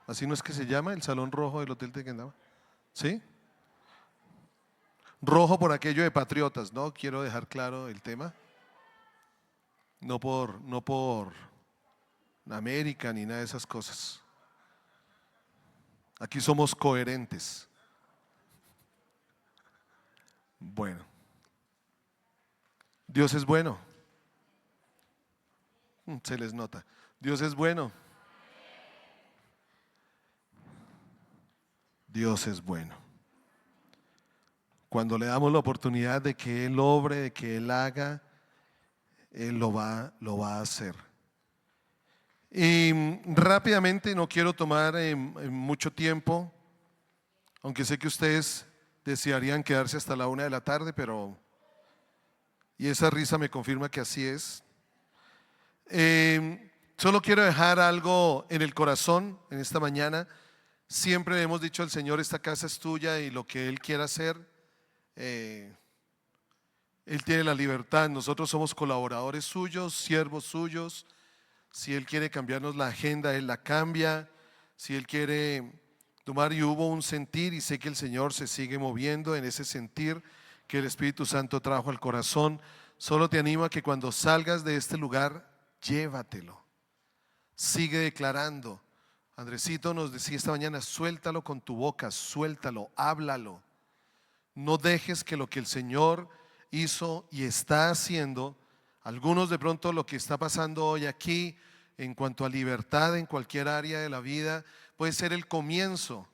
¿Así no es que se llama el Salón Rojo del Hotel Tequendama? ¿Sí? Rojo por aquello de patriotas, ¿no? Quiero dejar claro el tema. No por América ni nada de esas cosas. Aquí somos coherentes. Bueno, Dios es bueno. Se les nota. Dios es bueno. Dios es bueno. Cuando le damos la oportunidad de que Él obre, de que Él haga, Él lo va a hacer. Y rápidamente, no quiero tomar mucho tiempo, aunque sé que ustedes desearían quedarse hasta la 1 de la tarde, y esa risa me confirma que así es. Solo quiero dejar algo en el corazón en esta mañana. Siempre le hemos dicho al Señor: esta casa es tuya y lo que Él quiera hacer, Él tiene la libertad. Nosotros somos colaboradores suyos, siervos suyos. Si Él quiere cambiarnos la agenda, Él la cambia. Si Él quiere tomar, y hubo un sentir, y sé que el Señor se sigue moviendo en ese sentir que el Espíritu Santo trajo al corazón. Solo te animo a que cuando salgas de este lugar, llévatelo. Sigue declarando. Andresito nos decía esta mañana: suéltalo con tu boca, suéltalo, háblalo. No dejes que lo que el Señor hizo y está haciendo, algunos de pronto lo que está pasando hoy aquí en cuanto a libertad en cualquier área de la vida, puede ser el comienzo.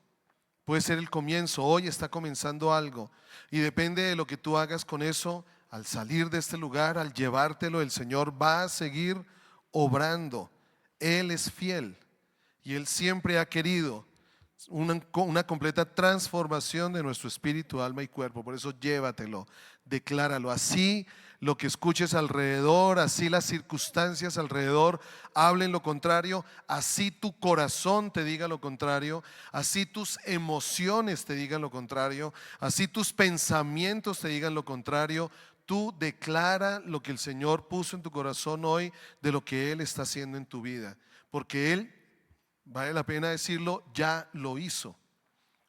Puede ser el comienzo. Hoy está comenzando algo y depende de lo que tú hagas con eso. Al salir de este lugar, al llevártelo, el Señor va a seguir obrando. Él es fiel y Él siempre ha querido una completa transformación de nuestro espíritu, alma y cuerpo. Por eso llévatelo, decláralo. Así lo que escuches alrededor, así las circunstancias alrededor hablen lo contrario, así tu corazón te diga lo contrario, así tus emociones te digan lo contrario, así tus pensamientos te digan lo contrario. Tú declara lo que el Señor puso en tu corazón hoy de lo que Él está haciendo en tu vida, porque Él, vale la pena decirlo, ya lo hizo.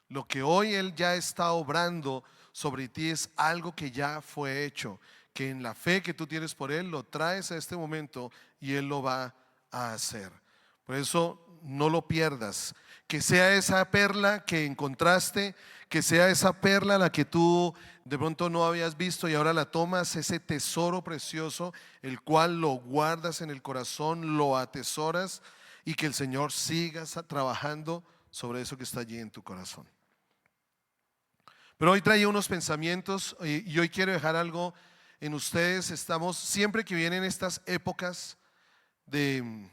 Lo que hoy Él ya está obrando sobre ti es algo que ya fue hecho, que en la fe que tú tienes por Él lo traes a este momento y Él lo va a hacer. Por eso no lo pierdas. Que sea esa perla que encontraste, que sea esa perla la que tú de pronto no habías visto y ahora la tomas, ese tesoro precioso, el cual lo guardas en el corazón, lo atesoras, y que el Señor siga trabajando sobre eso que está allí en tu corazón. Pero hoy traía unos pensamientos y hoy quiero dejar algo en ustedes. Estamos, siempre que vienen estas épocas de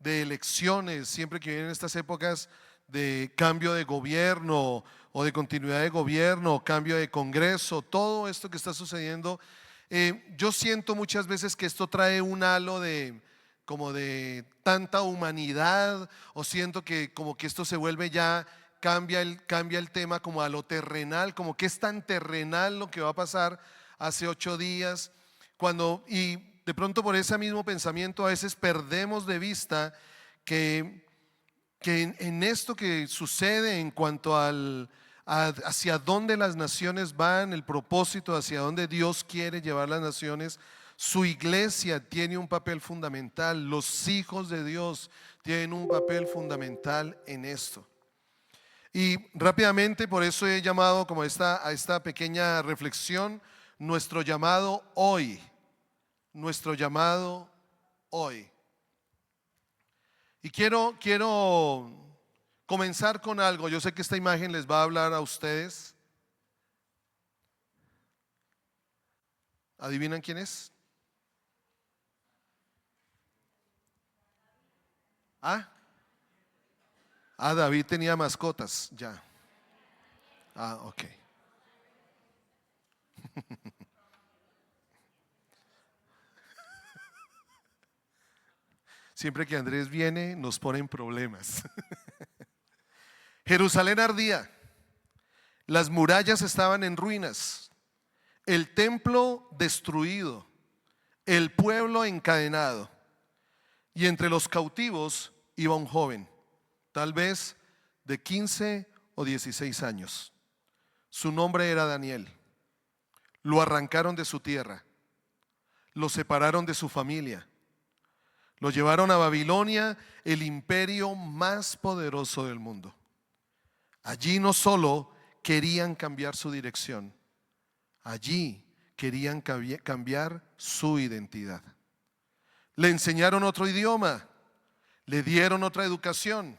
elecciones, siempre que vienen estas épocas de cambio de gobierno o de continuidad de gobierno, cambio de Congreso, todo esto que está sucediendo, yo siento muchas veces que esto trae un halo de como de tanta humanidad, o siento que como que esto se vuelve ya, cambia el tema como a lo terrenal, como que es tan terrenal lo que va a pasar hace 8 días, y de pronto por ese mismo pensamiento a veces perdemos de vista que en esto que sucede en cuanto hacia dónde las naciones van, el propósito hacia dónde Dios quiere llevar las naciones, su iglesia tiene un papel fundamental, los hijos de Dios tienen un papel fundamental en esto. Y rápidamente, por eso he llamado como a esta pequeña reflexión, nuestro llamado hoy. Nuestro llamado hoy. Y quiero comenzar con algo. Yo sé que esta imagen les va a hablar a ustedes. ¿Adivinan quién es? David tenía mascotas, ya. Ok. Siempre que Andrés viene nos ponen problemas. Jerusalén ardía, las murallas estaban en ruinas, el templo destruido, el pueblo encadenado, y entre los cautivos iba un joven. tal vez de 15 o 16 años. Su nombre era Daniel. Lo arrancaron de su tierra, lo separaron de su familia, lo llevaron a Babilonia, el imperio más poderoso del mundo. Allí no solo querían cambiar su dirección, allí querían cambiar su identidad. Le enseñaron otro idioma, le dieron otra educación,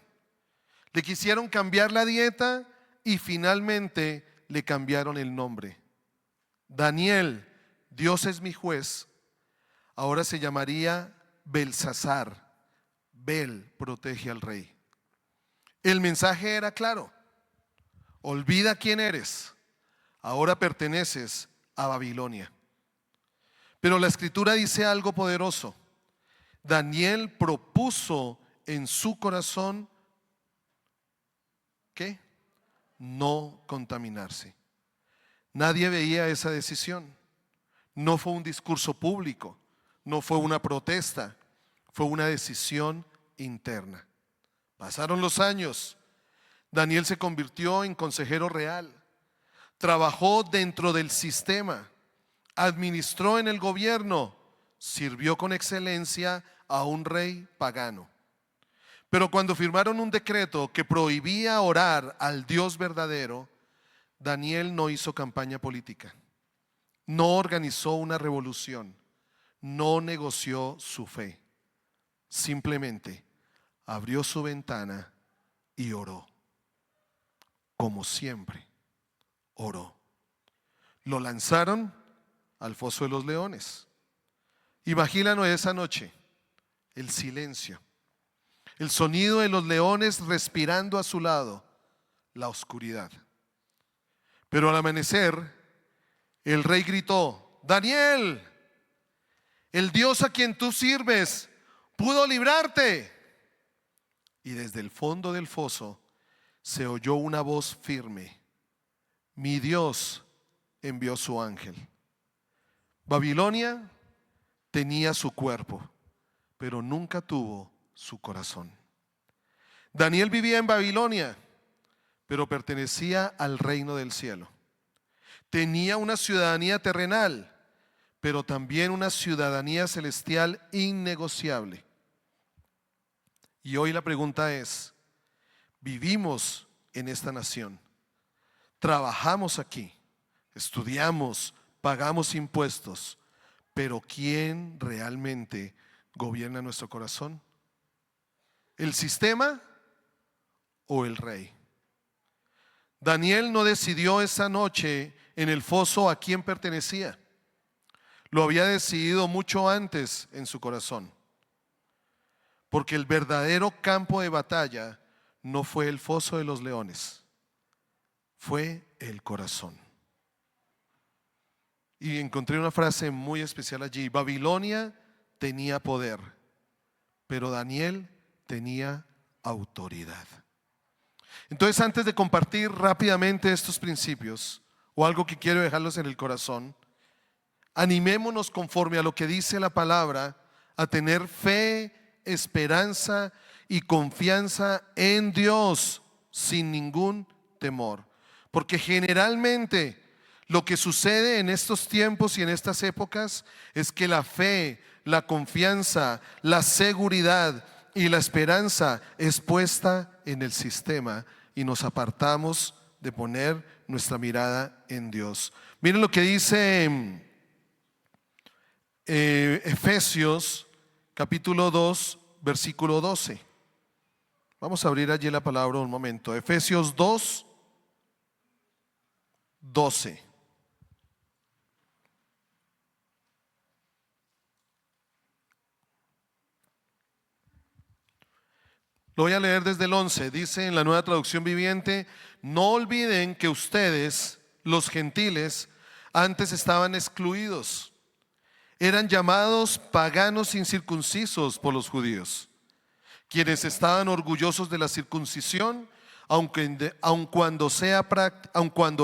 le quisieron cambiar la dieta y finalmente le cambiaron el nombre. Daniel, Dios es mi juez, ahora se llamaría Belsasar. Bel protege al rey. El mensaje era claro: olvida quién eres, ahora perteneces a Babilonia. Pero la escritura dice algo poderoso. Daniel propuso en su corazón, ¿qué? No contaminarse. Nadie veía esa decisión. No fue un discurso público, no fue una protesta, fue una decisión interna. Pasaron los años. Daniel se convirtió en consejero real. Trabajó dentro del sistema, administró en el gobierno, sirvió con excelencia a un rey pagano. Pero cuando firmaron un decreto que prohibía orar al Dios verdadero, Daniel no hizo campaña política, no organizó una revolución, no negoció su fe. Simplemente abrió su ventana y oró. Como siempre, oró. Lo lanzaron al foso de los leones. Imagínalo esa noche, el silencio, el sonido de los leones respirando a su lado, la oscuridad. Pero al amanecer, el rey gritó: Daniel, el Dios a quien tú sirves pudo librarte. Y desde el fondo del foso se oyó una voz firme: mi Dios envió su ángel. Babilonia tenía su cuerpo, pero nunca tuvo su corazón. Daniel vivía en Babilonia, pero pertenecía al reino del cielo. Tenía una ciudadanía terrenal, pero también una ciudadanía celestial innegociable. Y hoy la pregunta es: ¿vivimos en esta nación? Trabajamos aquí, estudiamos, pagamos impuestos, pero ¿quién realmente gobierna nuestro corazón? ¿El sistema o el rey? Daniel no decidió esa noche en el foso a quién pertenecía. Lo había decidido mucho antes en su corazón. Porque el verdadero campo de batalla no fue el foso de los leones, fue el corazón. Y encontré una frase muy especial allí: Babilonia tenía poder, pero Daniel tenía autoridad. Entonces, antes de compartir rápidamente estos principios, o algo que quiero dejarlos en el corazón, animémonos conforme a lo que dice la palabra a tener fe, esperanza y confianza en Dios sin ningún temor. Porque generalmente lo que sucede en estos tiempos y en estas épocas es que la fe, la confianza, la seguridad y la esperanza es puesta en el sistema y nos apartamos de poner nuestra mirada en Dios. Miren lo que dice Efesios capítulo 2 versículo 12. Vamos a abrir allí la palabra un momento. Efesios 2, 12. Lo voy a leer desde el 11. Dice en la Nueva Traducción Viviente: no olviden que ustedes, los gentiles, antes estaban excluidos. Eran llamados paganos incircuncisos por los judíos, quienes estaban orgullosos de la circuncisión, aun cuando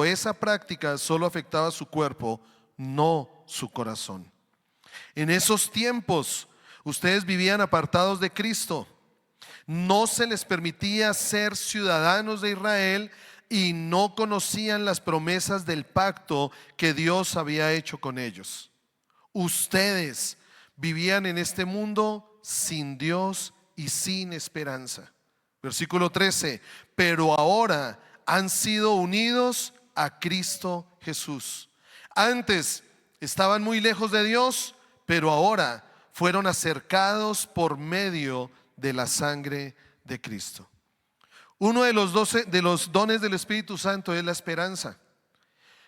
esa práctica solo afectaba su cuerpo, no su corazón. En esos tiempos ustedes vivían apartados de Cristo, No se les permitía ser ciudadanos de Israel y no conocían las promesas del pacto que Dios había hecho con ellos. Ustedes vivían en este mundo sin Dios y sin esperanza. Versículo 13, pero ahora han sido unidos a Cristo Jesús. Antes estaban muy lejos de Dios, pero ahora fueron acercados por medio de la sangre de Cristo. Uno de los dones del Espíritu Santo es la esperanza,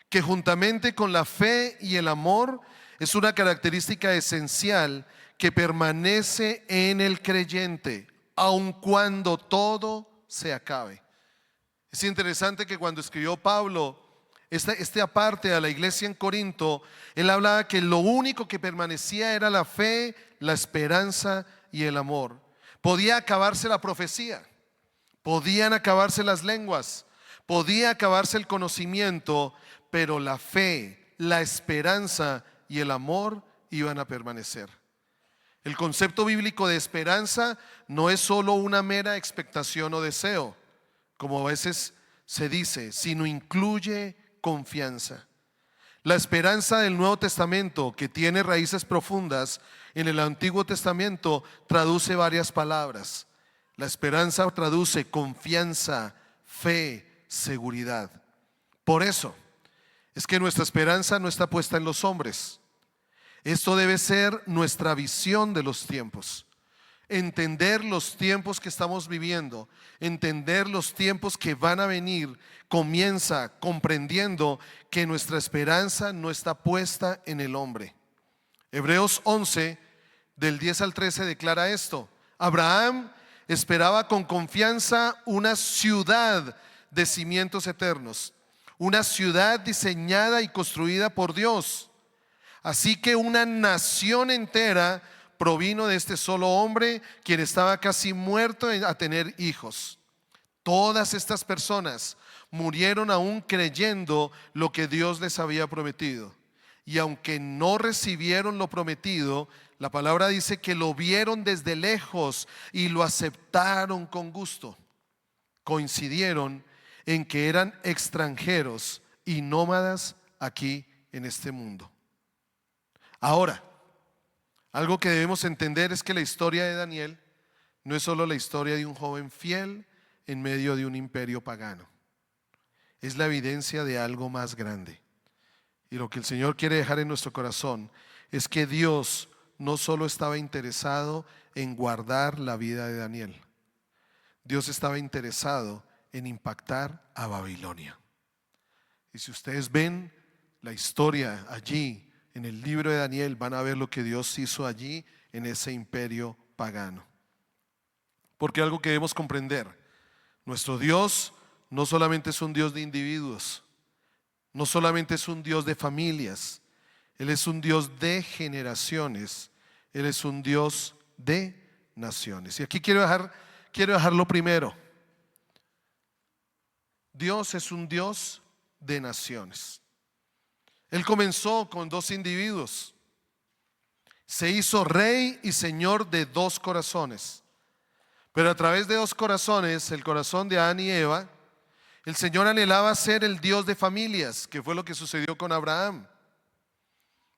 que juntamente con la fe y el amor es una característica esencial que permanece en el creyente, aun cuando todo se acabe. Es interesante que cuando escribió Pablo esta parte a la iglesia en Corinto, él hablaba que lo único que permanecía era la fe, la esperanza y el amor. Podía acabarse la profecía, podían acabarse las lenguas, podía acabarse el conocimiento, pero la fe, la esperanza y el amor iban a permanecer. El concepto bíblico de esperanza no es solo una mera expectación o deseo, como a veces se dice, sino incluye confianza. La esperanza del Nuevo Testamento, que tiene raíces profundas en el Antiguo Testamento, traduce varias palabras. La esperanza traduce confianza, fe, seguridad. Por eso es que nuestra esperanza no está puesta en los hombres. Esto debe ser nuestra visión de los tiempos. Entender los tiempos que estamos viviendo, entender los tiempos que van a venir, comienza comprendiendo que nuestra esperanza no está puesta en el hombre. Hebreos 11, del 10 al 13 declara esto: Abraham esperaba con confianza una ciudad de cimientos eternos, una ciudad diseñada y construida por Dios. Así que una nación entera provino de este solo hombre, quien estaba casi muerto a tener hijos. Todas estas personas murieron aún creyendo lo que Dios les había prometido. Y aunque no recibieron lo prometido, la palabra dice que lo vieron desde lejos y lo aceptaron con gusto. Coincidieron en que eran extranjeros y nómadas aquí en este mundo. Ahora, algo que debemos entender es que la historia de Daniel no es solo la historia de un joven fiel en medio de un imperio pagano. Es la evidencia de algo más grande. Y lo que el Señor quiere dejar en nuestro corazón es que Dios no solo estaba interesado en guardar la vida de Daniel. Dios estaba interesado en impactar a Babilonia. Y si ustedes ven la historia allí en el libro de Daniel, van a ver lo que Dios hizo allí en ese imperio pagano. Porque algo que debemos comprender: nuestro Dios no solamente es un Dios de individuos, no solamente es un Dios de familias, Él es un Dios de generaciones, Él es un Dios de naciones. Y aquí quiero dejarlo primero. Dios es un Dios de naciones. Él comenzó con dos individuos. Se hizo rey y señor de dos corazones. Pero a través de dos corazones, el corazón de Adán y Eva, el Señor anhelaba ser el Dios de familias, que fue lo que sucedió con Abraham.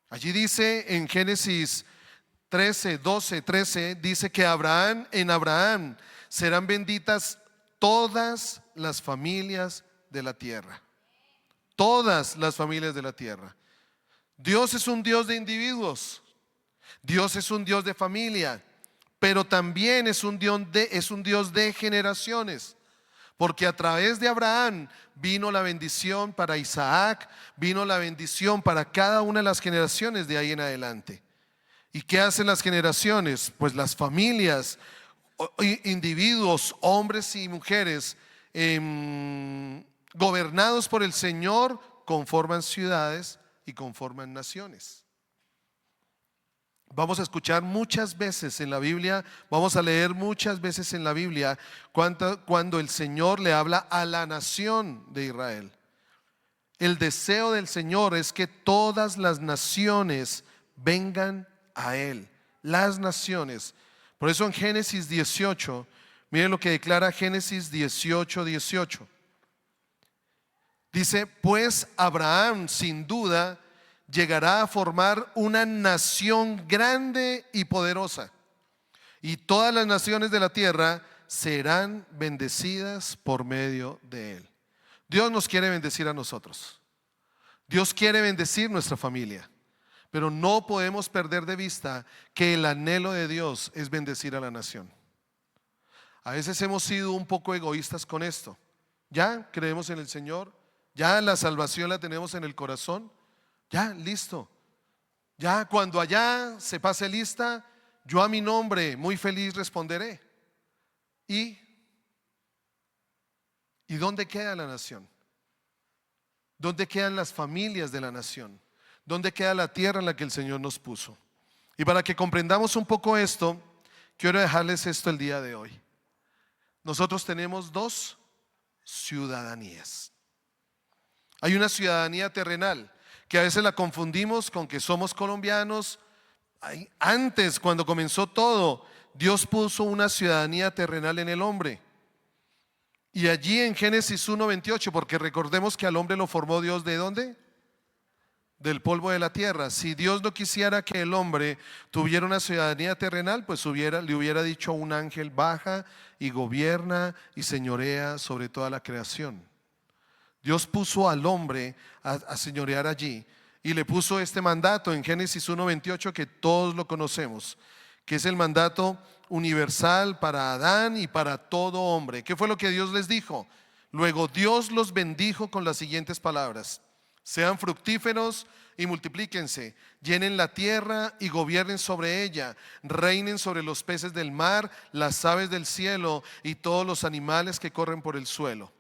Allí dice en Génesis 13, 12, 13, dice que en Abraham serán benditas todas las familias de la tierra. Todas las familias de la tierra. Dios es un Dios de individuos. Dios es un Dios de familia, pero también es un Dios de generaciones. Porque a través de Abraham vino la bendición para Isaac, vino la bendición para cada una de las generaciones de ahí en adelante. ¿Y qué hacen las generaciones? Pues las familias, individuos, hombres y mujeres, gobernados por el Señor, conforman ciudades y conforman naciones. Vamos a escuchar muchas veces en la Biblia, vamos a leer muchas veces en la Biblia cuando el Señor le habla a la nación de Israel. El deseo del Señor es que todas las naciones vengan a Él, las naciones. Por eso en Génesis 18, Miren lo que declara Génesis 18:18. Dice, pues Abraham sin duda llegará a formar una nación grande y poderosa, y todas las naciones de la tierra serán bendecidas por medio de él. Dios nos quiere bendecir a nosotros. Dios quiere bendecir nuestra familia, pero no podemos perder de vista que el anhelo de Dios es bendecir a la nación. A veces hemos sido un poco egoístas con esto. Ya creemos en el Señor, ya la salvación la tenemos en el corazón, ya listo. Ya cuando allá se pase lista, yo a mi nombre muy feliz responderé. ¿Y dónde queda la nación? ¿Dónde quedan las familias de la nación? ¿Dónde queda la tierra en la que el Señor nos puso? Y para que comprendamos un poco esto, quiero dejarles esto el día de hoy. Nosotros tenemos dos ciudadanías. Hay una ciudadanía terrenal que a veces la confundimos con que somos colombianos. Antes, cuando comenzó todo, Dios puso una ciudadanía terrenal en el hombre. Y allí en Génesis 1:28, porque recordemos que al hombre lo formó Dios ¿de dónde? Del polvo de la tierra. Si Dios no quisiera que el hombre tuviera una ciudadanía terrenal, pues le hubiera dicho a un ángel, baja y gobierna y señorea sobre toda la creación. Dios puso al hombre a señorear allí y le puso este mandato en Génesis 1:28 que todos lo conocemos, que es el mandato universal para Adán y para todo hombre. ¿Qué fue lo que Dios les dijo? Luego Dios los bendijo con las siguientes palabras: sean fructíferos y multiplíquense, llenen la tierra y gobiernen sobre ella, reinen sobre los peces del mar, las aves del cielo y todos los animales que corren por el suelo.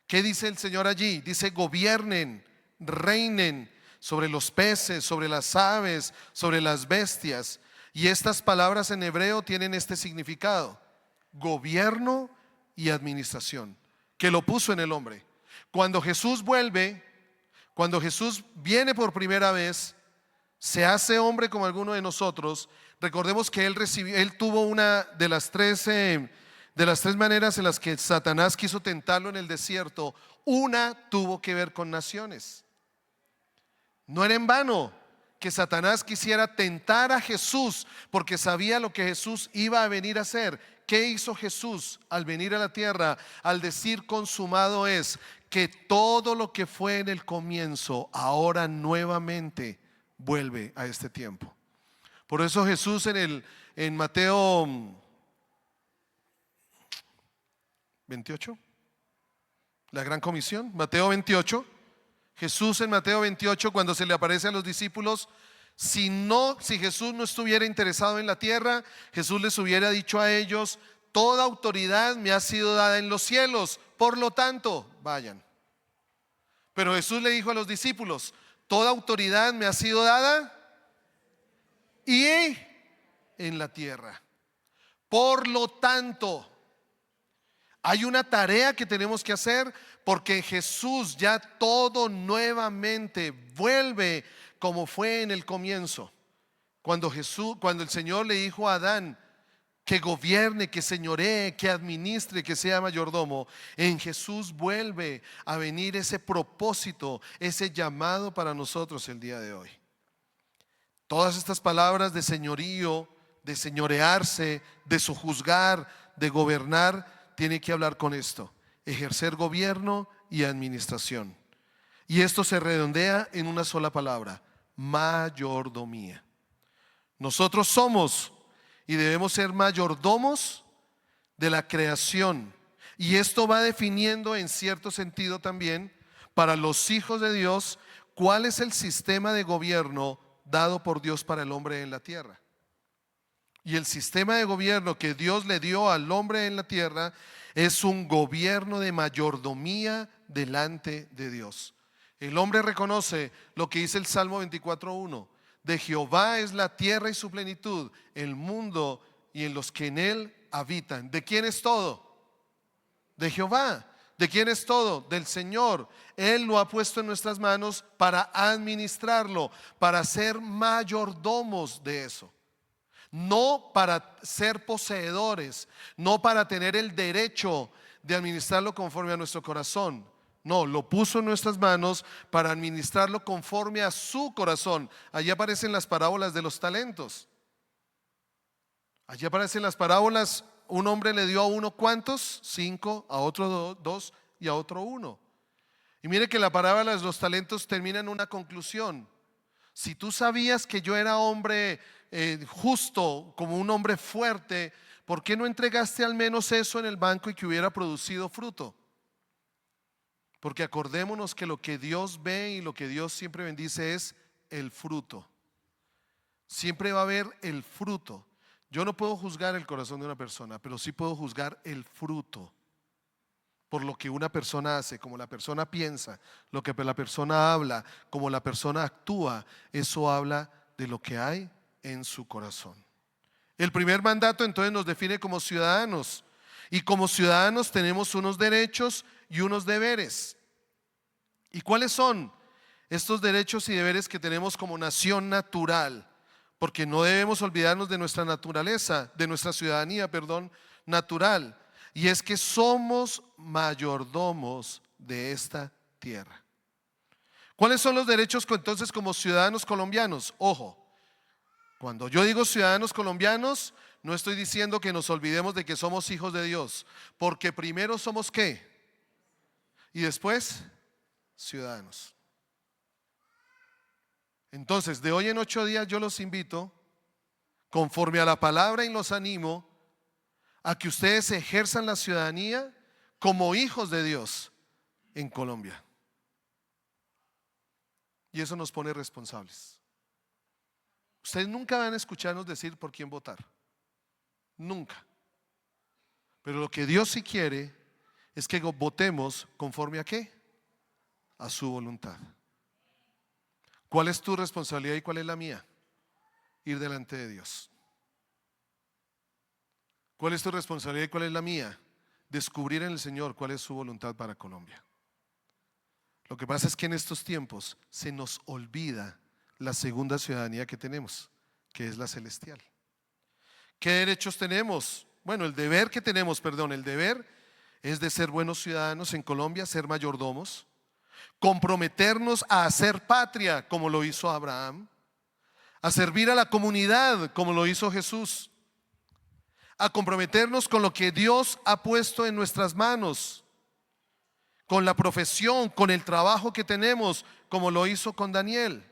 ¿Qué dice el Señor allí? Dice gobiernen, reinen sobre los peces, sobre las aves, sobre las bestias. Y estas palabras en hebreo tienen este significado: gobierno y administración, que lo puso en el hombre. Cuando Jesús vuelve, cuando Jesús viene por primera vez, se hace hombre como alguno de nosotros. Recordemos que él tuvo una de las tres maneras en las que Satanás quiso tentarlo en el desierto. Una tuvo que ver con naciones. No era en vano que Satanás quisiera tentar a Jesús, porque sabía lo que Jesús iba a venir a hacer. ¿Qué hizo Jesús al venir a la tierra? Al decir consumado es, que todo lo que fue en el comienzo ahora nuevamente vuelve a este tiempo. Por eso Jesús en Mateo 28, la gran comisión, Mateo 28, Jesús en Mateo 28, cuando se le aparece a los discípulos, si Jesús no estuviera interesado en la tierra, Jesús les hubiera dicho a ellos: toda autoridad me ha sido dada en los cielos, por lo tanto, vayan. Pero Jesús le dijo a los discípulos: toda autoridad me ha sido dada y en la tierra. Por lo tanto, hay una tarea que tenemos que hacer, porque en Jesús ya todo nuevamente vuelve como fue en el comienzo. Cuando el Señor le dijo a Adán que gobierne, que señoree, que administre, que sea mayordomo, en Jesús vuelve a venir ese propósito, ese llamado para nosotros el día de hoy. Todas estas palabras de señorío, de señorearse, de sojuzgar, de gobernar, tiene que hablar con esto: ejercer gobierno y administración. Y esto se redondea en una sola palabra: mayordomía. Nosotros somos y debemos ser mayordomos de la creación. Y esto va definiendo en cierto sentido también para los hijos de Dios cuál es el sistema de gobierno dado por Dios para el hombre en la tierra. Y el sistema de gobierno que Dios le dio al hombre en la tierra es un gobierno de mayordomía delante de Dios. El hombre reconoce lo que dice el Salmo 24:1: de Jehová es la tierra y su plenitud, el mundo y en los que en él habitan. ¿De quién es todo? De Jehová. ¿De quién es todo? Del Señor. Él lo ha puesto en nuestras manos para administrarlo, para ser mayordomos de eso. no para ser poseedores, no para tener el derecho de administrarlo conforme a nuestro corazón. No, lo puso en nuestras manos para administrarlo conforme a su corazón. Allí aparecen las parábolas de los talentos. Allí aparecen las parábolas. Un hombre le dio a uno, ¿cuántos? 5, a otro 2 y a otro 1. Y mire que la parábola de los talentos termina en una conclusión. Si tú sabías que yo era hombre justo, como un hombre fuerte, ¿por qué no entregaste al menos eso en el banco y que hubiera producido fruto? Porque acordémonos que lo que Dios ve y lo que Dios siempre bendice es el fruto. Siempre va a haber el fruto. Yo no puedo juzgar el corazón de una persona, pero sí puedo juzgar el fruto. Por lo que una persona hace, como la persona piensa, lo que la persona habla, como la persona actúa, eso habla de lo que hay en su corazón. El primer mandato entonces nos define como ciudadanos, y como ciudadanos tenemos unos derechos y unos deberes. ¿Y cuáles son estos derechos y deberes que tenemos como nación natural? Porque no debemos olvidarnos de nuestra naturaleza, de nuestra ciudadanía, natural. Y es que somos mayordomos de esta tierra. ¿Cuáles son los derechos entonces como ciudadanos colombianos? Ojo, cuando yo digo ciudadanos colombianos, no estoy diciendo que nos olvidemos de que somos hijos de Dios, porque primero somos ¿qué? Y después ciudadanos. Entonces, de hoy en 8 días yo los invito, conforme a la palabra, y los animo a que ustedes ejerzan la ciudadanía como hijos de Dios en Colombia. Y eso nos pone responsables. Ustedes nunca van a escucharnos decir por quién votar. Nunca. Pero lo que Dios sí quiere es que votemos conforme a ¿qué? A su voluntad. ¿Cuál es tu responsabilidad y cuál es la mía? Ir delante de Dios. ¿Cuál es tu responsabilidad y cuál es la mía? Descubrir en el Señor cuál es su voluntad para Colombia. Lo que pasa es que en estos tiempos se nos olvida la segunda ciudadanía que tenemos, que es la celestial. ¿Qué derechos tenemos? Bueno, el deber es de ser buenos ciudadanos en Colombia, ser mayordomos, comprometernos a hacer patria como lo hizo Abraham, a servir a la comunidad como lo hizo Jesús, a comprometernos con lo que Dios ha puesto en nuestras manos, con la profesión, con el trabajo que tenemos, como lo hizo con Daniel,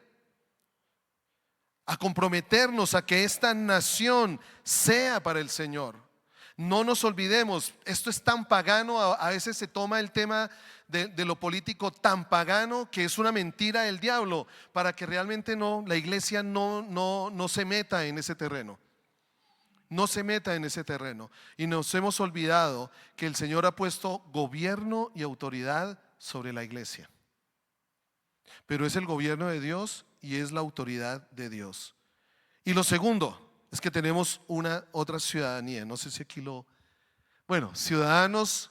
a comprometernos a que esta nación sea para el Señor. No nos olvidemos, esto es tan pagano, a veces se toma el tema de lo político tan pagano que es una mentira del diablo, para que realmente la iglesia no se meta en ese terreno. No se meta en ese terreno. Y nos hemos olvidado que el Señor ha puesto gobierno y autoridad sobre la iglesia. Pero es el gobierno de Dios y es la autoridad de Dios. Y lo segundo es que tenemos otra ciudadanía. No sé si aquí ciudadanos,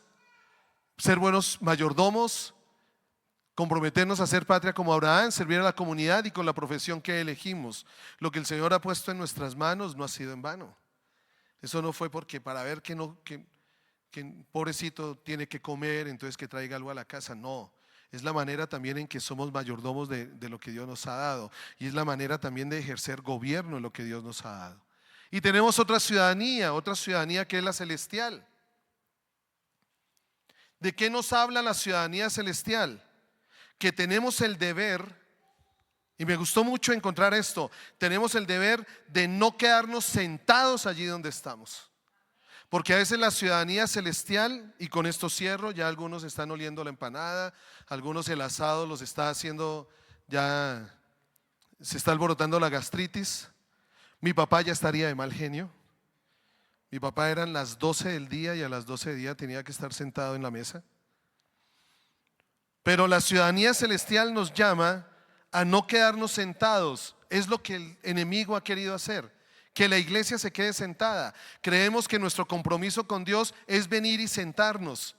ser buenos mayordomos, comprometernos a hacer patria como Abraham, servir a la comunidad y con la profesión que elegimos. Lo que el Señor ha puesto en nuestras manos no ha sido en vano. Eso no fue porque para ver que pobrecito tiene que comer, entonces que traiga algo a la casa. No, es la manera también en que somos mayordomos de lo que Dios nos ha dado, y es la manera también de ejercer gobierno en lo que Dios nos ha dado. Y tenemos otra ciudadanía que es la celestial. ¿De qué nos habla la ciudadanía celestial? Que tenemos el deber, y me gustó mucho encontrar esto, tenemos el deber de no quedarnos sentados allí donde estamos. Porque a veces la ciudadanía celestial, y con esto cierro, ya algunos están oliendo la empanada, algunos el asado los está haciendo, ya se está alborotando la gastritis. Mi papá ya estaría de mal genio. Mi papá eran las 12 del día y a las 12 del día tenía que estar sentado en la mesa. Pero la ciudadanía celestial nos llama a no quedarnos sentados. Es lo que el enemigo ha querido hacer, que la iglesia se quede sentada. Creemos que nuestro compromiso con Dios es venir y sentarnos.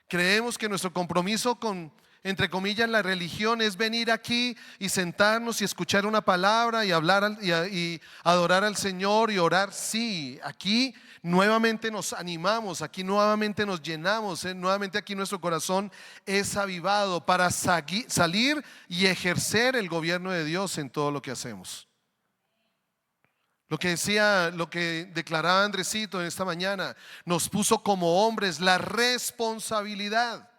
Creemos que nuestro compromiso con Entre comillas, la religión es venir aquí y sentarnos y escuchar una palabra y hablar y adorar al Señor y orar. Sí, aquí nuevamente nos animamos, aquí nuevamente nos llenamos, nuevamente aquí nuestro corazón es avivado para salir y ejercer el gobierno de Dios en todo lo que hacemos. Lo que decía, lo que declaraba Andresito en esta mañana, nos puso como hombres la responsabilidad.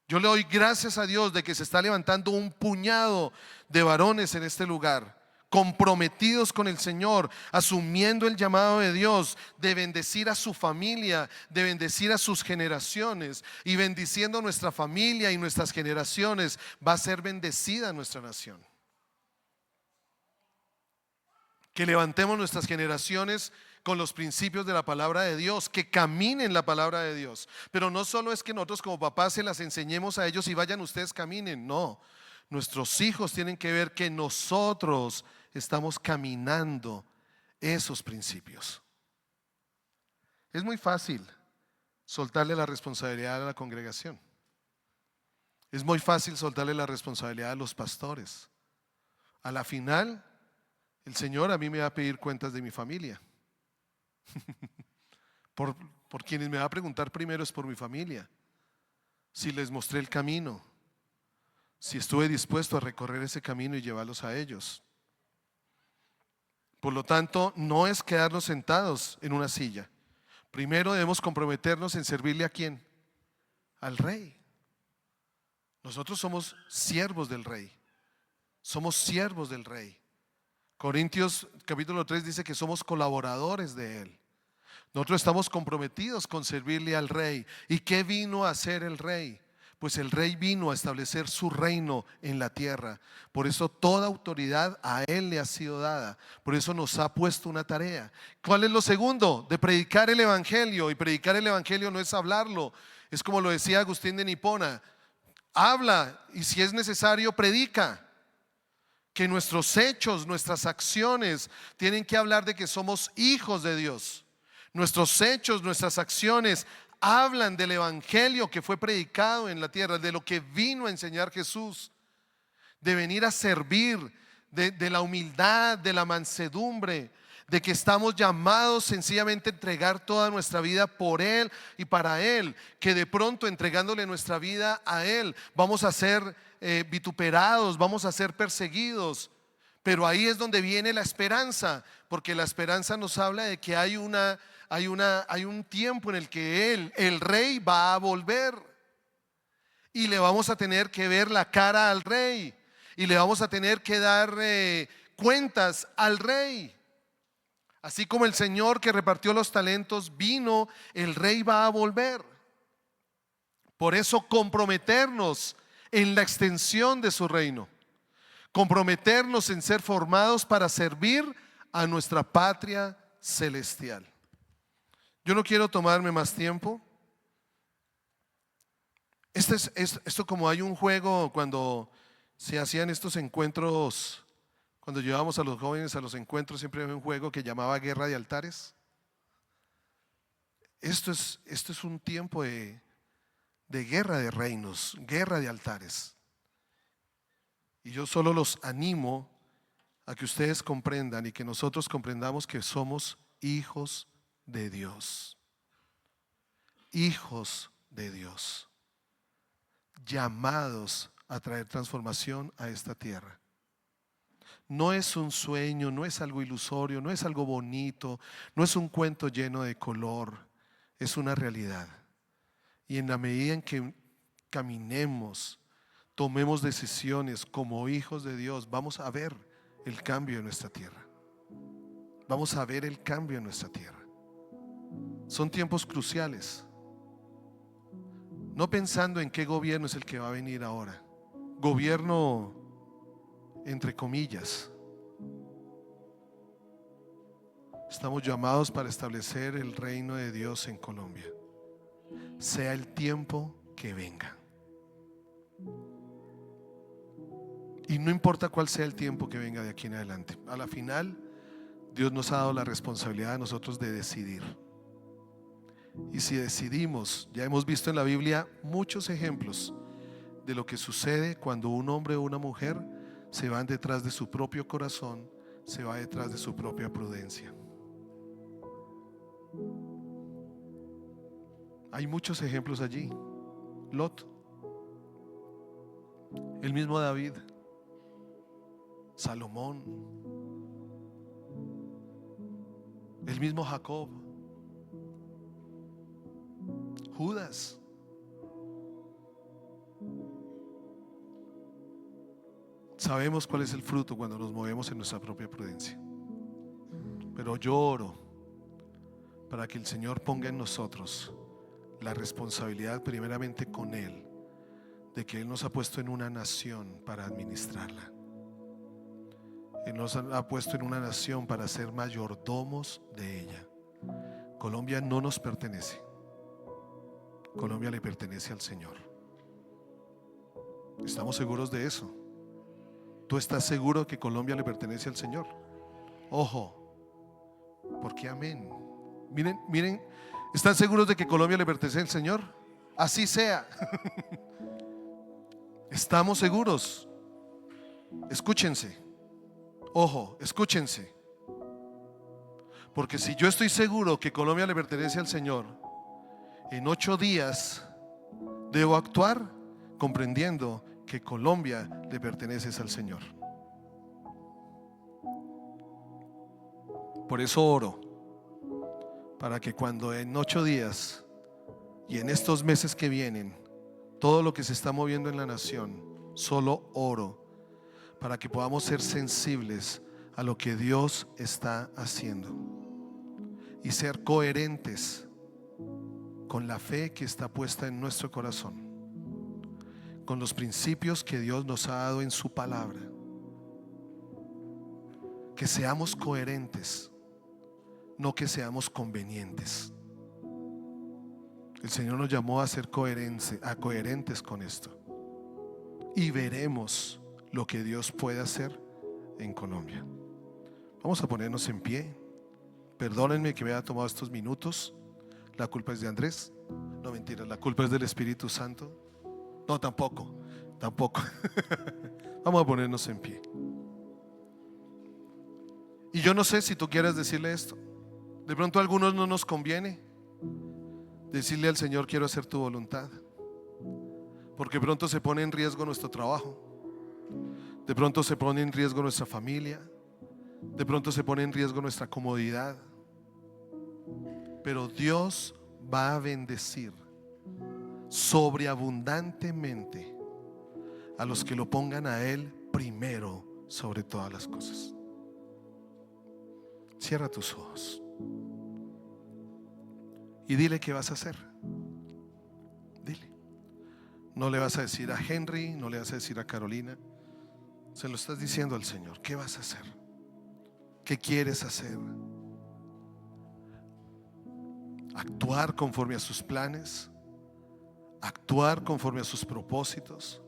Yo le doy gracias a Dios de que se está levantando un puñado de varones en este lugar, comprometidos con el Señor, asumiendo el llamado de Dios de bendecir a su familia, de bendecir a sus generaciones, y bendiciendo nuestra familia y nuestras generaciones, va a ser bendecida nuestra nación. Que levantemos nuestras generaciones con los principios de la palabra de Dios, que caminen la palabra de Dios. Pero no solo es que nosotros como papás se las enseñemos a ellos y vayan ustedes caminen, no. Nuestros hijos tienen que ver que nosotros estamos caminando esos principios. Es muy fácil soltarle la responsabilidad a la congregación. Es muy fácil soltarle la responsabilidad a los pastores. A la final, el Señor a mí me va a pedir cuentas de mi familia. Por quienes me va a preguntar primero es por mi familia. Si les mostré el camino, si estuve dispuesto a recorrer ese camino y llevarlos a ellos. Por lo tanto, no es quedarnos sentados en una silla. Primero debemos comprometernos en servirle ¿a quién? Al Rey. Nosotros somos siervos del Rey. Somos siervos del Rey. Corintios capítulo 3 dice que somos colaboradores de Él. Nosotros estamos comprometidos con servirle al Rey. ¿Y qué vino a hacer el Rey? Pues el Rey vino a establecer su reino en la tierra. Por eso toda autoridad a Él le ha sido dada. Por eso nos ha puesto una tarea. ¿Cuál es lo segundo? De predicar el Evangelio. Y predicar el Evangelio no es hablarlo. Es como lo decía Agustín de Hipona. Habla y si es necesario predica. Que nuestros hechos, nuestras acciones tienen que hablar de que somos hijos de Dios. Nuestros hechos, nuestras acciones hablan del Evangelio que fue predicado en la tierra, de lo que vino a enseñar Jesús, de venir a servir, de la humildad, de la mansedumbre, de que estamos llamados sencillamente a entregar toda nuestra vida por Él y para Él, que de pronto entregándole nuestra vida a Él vamos a ser vituperados, vamos a ser perseguidos, pero ahí es donde viene la esperanza, porque la esperanza nos habla de que hay un tiempo en el que Él, el Rey, va a volver y le vamos a tener que ver la cara al Rey y le vamos a tener que dar cuentas al Rey. Así como el Señor que repartió los talentos vino, el Rey va a volver. Por eso comprometernos en la extensión de su reino, comprometernos en ser formados para servir a nuestra patria celestial. Yo no quiero tomarme más tiempo. Esto como hay un juego cuando se hacían estos encuentros. Cuando llevábamos a los jóvenes a los encuentros siempre había un juego que llamaba Guerra de Altares. Esto es un tiempo de guerra de reinos, guerra de altares. Y yo solo los animo a que ustedes comprendan y que nosotros comprendamos que somos hijos de Dios. Hijos de Dios, llamados a traer transformación a esta tierra. No es un sueño, no es algo ilusorio, no es algo bonito, no es un cuento lleno de color, es una realidad. Y en la medida en que caminemos, tomemos decisiones como hijos de Dios, vamos a ver el cambio en nuestra tierra. Vamos a ver el cambio en nuestra tierra. Son tiempos cruciales. No pensando en qué gobierno es el que va a venir ahora. Gobierno entre comillas. Estamos llamados para establecer el reino de Dios en Colombia, sea el tiempo que venga. Y no importa cuál sea el tiempo que venga de aquí en adelante, a la final Dios nos ha dado la responsabilidad a nosotros de decidir. Y si decidimos, ya hemos visto en la Biblia muchos ejemplos de lo que sucede cuando un hombre o una mujer se van detrás de su propio corazón, se va detrás de su propia prudencia. Hay muchos ejemplos allí. Lot, el mismo David, Salomón, el mismo Jacob, Judas. Sabemos cuál es el fruto cuando nos movemos en nuestra propia prudencia. Pero yo oro para que el Señor ponga en nosotros la responsabilidad, primeramente con Él, de que Él nos ha puesto en una nación para administrarla. Él nos ha puesto en una nación para ser mayordomos de ella. Colombia no nos pertenece. Colombia le pertenece al Señor. ¿Estamos seguros de eso? ¿Tú estás seguro que Colombia le pertenece al Señor? Ojo, porque amén. Miren, ¿están seguros de que Colombia le pertenece al Señor? Así sea. ¿Estamos seguros? Escúchense. Ojo, escúchense. Porque si yo estoy seguro que Colombia le pertenece al Señor, en 8 días debo actuar comprendiendo que Colombia le pertenece al Señor. Por eso oro para que cuando en 8 días y en estos meses que vienen, todo lo que se está moviendo en la nación, solo oro para que podamos ser sensibles a lo que Dios está haciendo y ser coherentes con la fe que está puesta en nuestro corazón, con los principios que Dios nos ha dado en su palabra. Que seamos coherentes, no que seamos convenientes. El Señor nos llamó a ser coherentes con esto, y veremos lo que Dios puede hacer en Colombia. Vamos a ponernos en pie. Perdónenme que me haya tomado estos minutos. La culpa es de Andrés. No, mentira, la culpa es del Espíritu Santo. No, tampoco. Vamos a ponernos en pie. Y yo no sé si tú quieres decirle esto. De pronto a algunos no nos conviene decirle al Señor: quiero hacer tu voluntad, porque pronto se pone en riesgo nuestro trabajo, de pronto se pone en riesgo nuestra familia, de pronto se pone en riesgo nuestra comodidad. Pero Dios va a bendecir sobreabundantemente a los que lo pongan a Él primero sobre todas las cosas. Cierra tus ojos y dile qué vas a hacer. Dile. No le vas a decir a Henry, no le vas a decir a Carolina. Se lo estás diciendo al Señor. ¿Qué vas a hacer? ¿Qué quieres hacer? Actuar conforme a sus planes, actuar conforme a sus propósitos,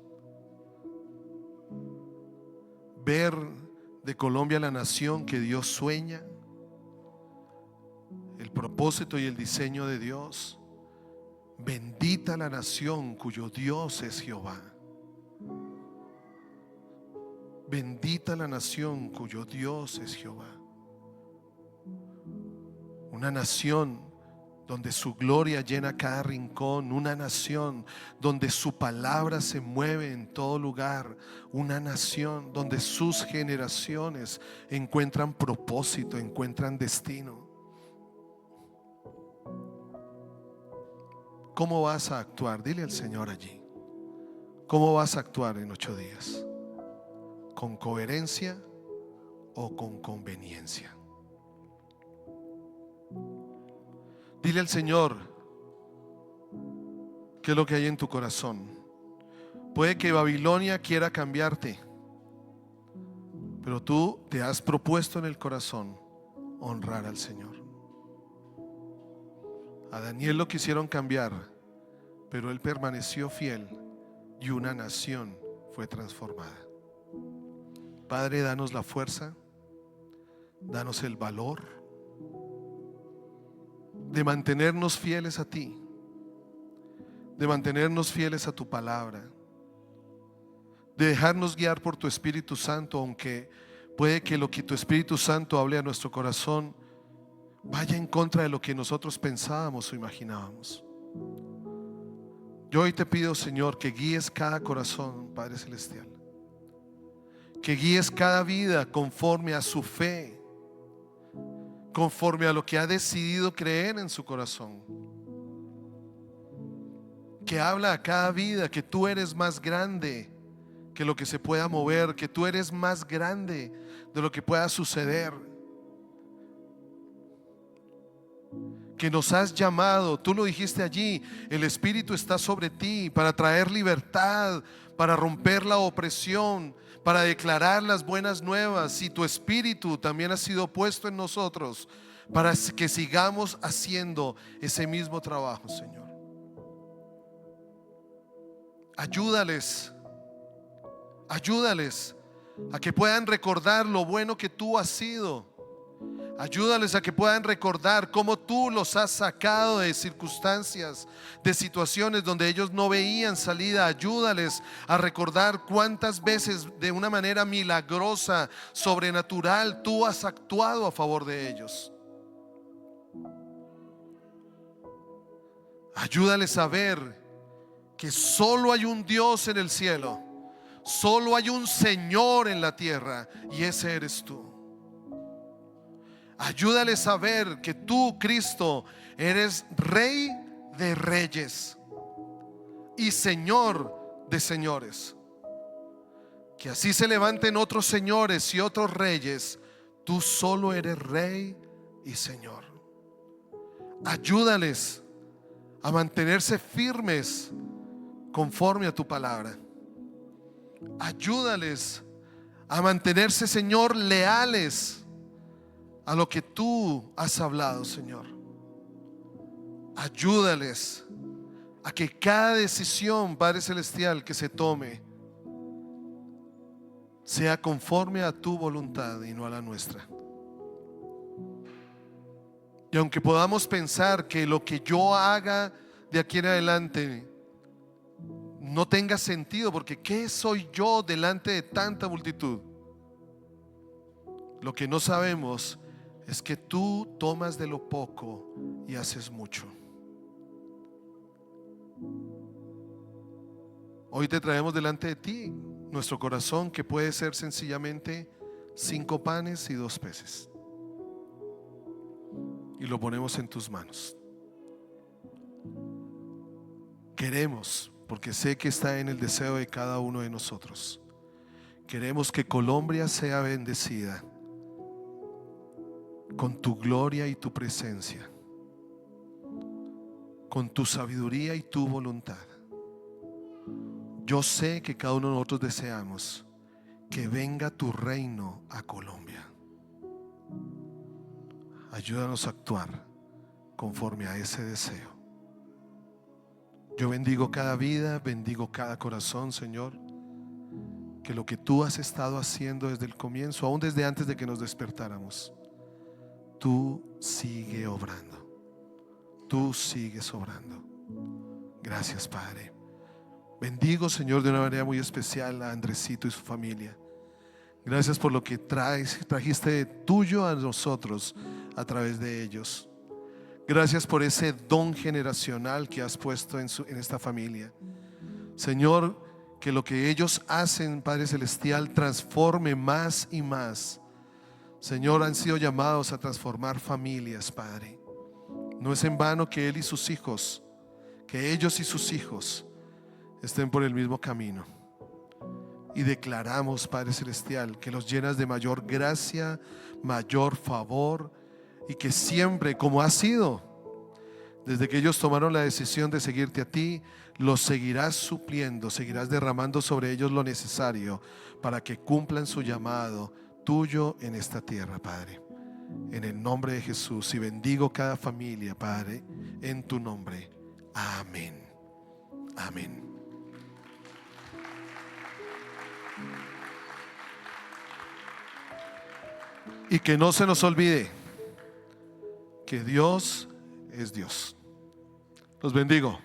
ver de Colombia la nación que Dios sueña, el propósito y el diseño de Dios. Bendita la nación cuyo Dios es Jehová. Bendita la nación cuyo Dios es Jehová. Una nación donde su gloria llena cada rincón, una nación donde su palabra se mueve en todo lugar, una nación donde sus generaciones encuentran propósito, encuentran destino. ¿Cómo vas a actuar? Dile al Señor allí. ¿Cómo vas a actuar en 8 días? ¿Con coherencia o con conveniencia? Dile al Señor qué es lo que hay en tu corazón. Puede que Babilonia quiera cambiarte, pero tú te has propuesto en el corazón honrar al Señor. A Daniel lo quisieron cambiar, pero él permaneció fiel y una nación fue transformada. Padre, danos la fuerza, danos el valor de mantenernos fieles a ti, de mantenernos fieles a tu palabra, de dejarnos guiar por tu Espíritu Santo, aunque puede que lo que tu Espíritu Santo hable a nuestro corazón vaya en contra de lo que nosotros pensábamos o imaginábamos. Yo hoy te pido, Señor, que guíes cada corazón, Padre Celestial, que guíes cada vida conforme a su fe, conforme a lo que ha decidido creer en su corazón, que habla a cada vida que tú eres más grande que lo que se pueda mover, que tú eres más grande de lo que pueda suceder, que nos has llamado. Tú lo dijiste allí, el Espíritu está sobre ti para traer libertad, para romper la opresión, para declarar las buenas nuevas. Y tu Espíritu también ha sido puesto en nosotros para que sigamos haciendo ese mismo trabajo, Señor. Ayúdales a que puedan recordar lo bueno que tú has sido. Ayúdales a que puedan recordar cómo tú los has sacado de circunstancias, de situaciones donde ellos no veían salida. Ayúdales a recordar cuántas veces de una manera milagrosa, sobrenatural, tú has actuado a favor de ellos. Ayúdales a ver que solo hay un Dios en el cielo, solo hay un Señor en la tierra, y ese eres tú. Ayúdales a ver que tú, Cristo, eres Rey de reyes y Señor de señores. Que así se levanten otros señores y otros reyes, tú solo eres Rey y Señor. Ayúdales a mantenerse firmes conforme a tu palabra. Ayúdales a mantenerse, Señor, leales a lo que tú has hablado, Señor. Ayúdales a que cada decisión, Padre Celestial, que se tome sea conforme a tu voluntad y no a la nuestra. Y aunque podamos pensar que lo que yo haga de aquí en adelante no tenga sentido, porque ¿qué soy yo delante de tanta multitud? Lo que no sabemos es que tú tomas de lo poco y haces mucho. Hoy te traemos delante de ti nuestro corazón, que puede ser sencillamente 5 panes y 2 peces, y lo ponemos en tus manos. Queremos, porque sé que está en el deseo de cada uno de nosotros, queremos que Colombia sea bendecida con tu gloria y tu presencia, con tu sabiduría y tu voluntad. Yo sé que cada uno de nosotros deseamos que venga tu reino a Colombia. Ayúdanos a actuar conforme a ese deseo. Yo bendigo cada vida, bendigo cada corazón, Señor. Que lo que tú has estado haciendo desde el comienzo, aún desde antes de que nos despertáramos, tú sigue obrando, tú sigues obrando. Gracias, Padre. Bendigo, Señor, de una manera muy especial a Andresito y su familia. Gracias por lo que trajiste tuyo a nosotros a través de ellos. Gracias por ese don generacional que has puesto en esta familia. Señor, que lo que ellos hacen, Padre Celestial, transforme más y más. Señor, han sido llamados a transformar familias, Padre. No es en vano que él y sus hijos, que ellos y sus hijos estén por el mismo camino. Y declaramos, Padre Celestial, que los llenas de mayor gracia, mayor favor, y que siempre, como ha sido desde que ellos tomaron la decisión de seguirte a ti, los seguirás supliendo, seguirás derramando sobre ellos lo necesario para que cumplan su llamado tuyo en esta tierra, Padre. En el nombre de Jesús, y bendigo cada familia, Padre, en tu nombre. Amén. Amén. Y que no se nos olvide que Dios es Dios. Los bendigo.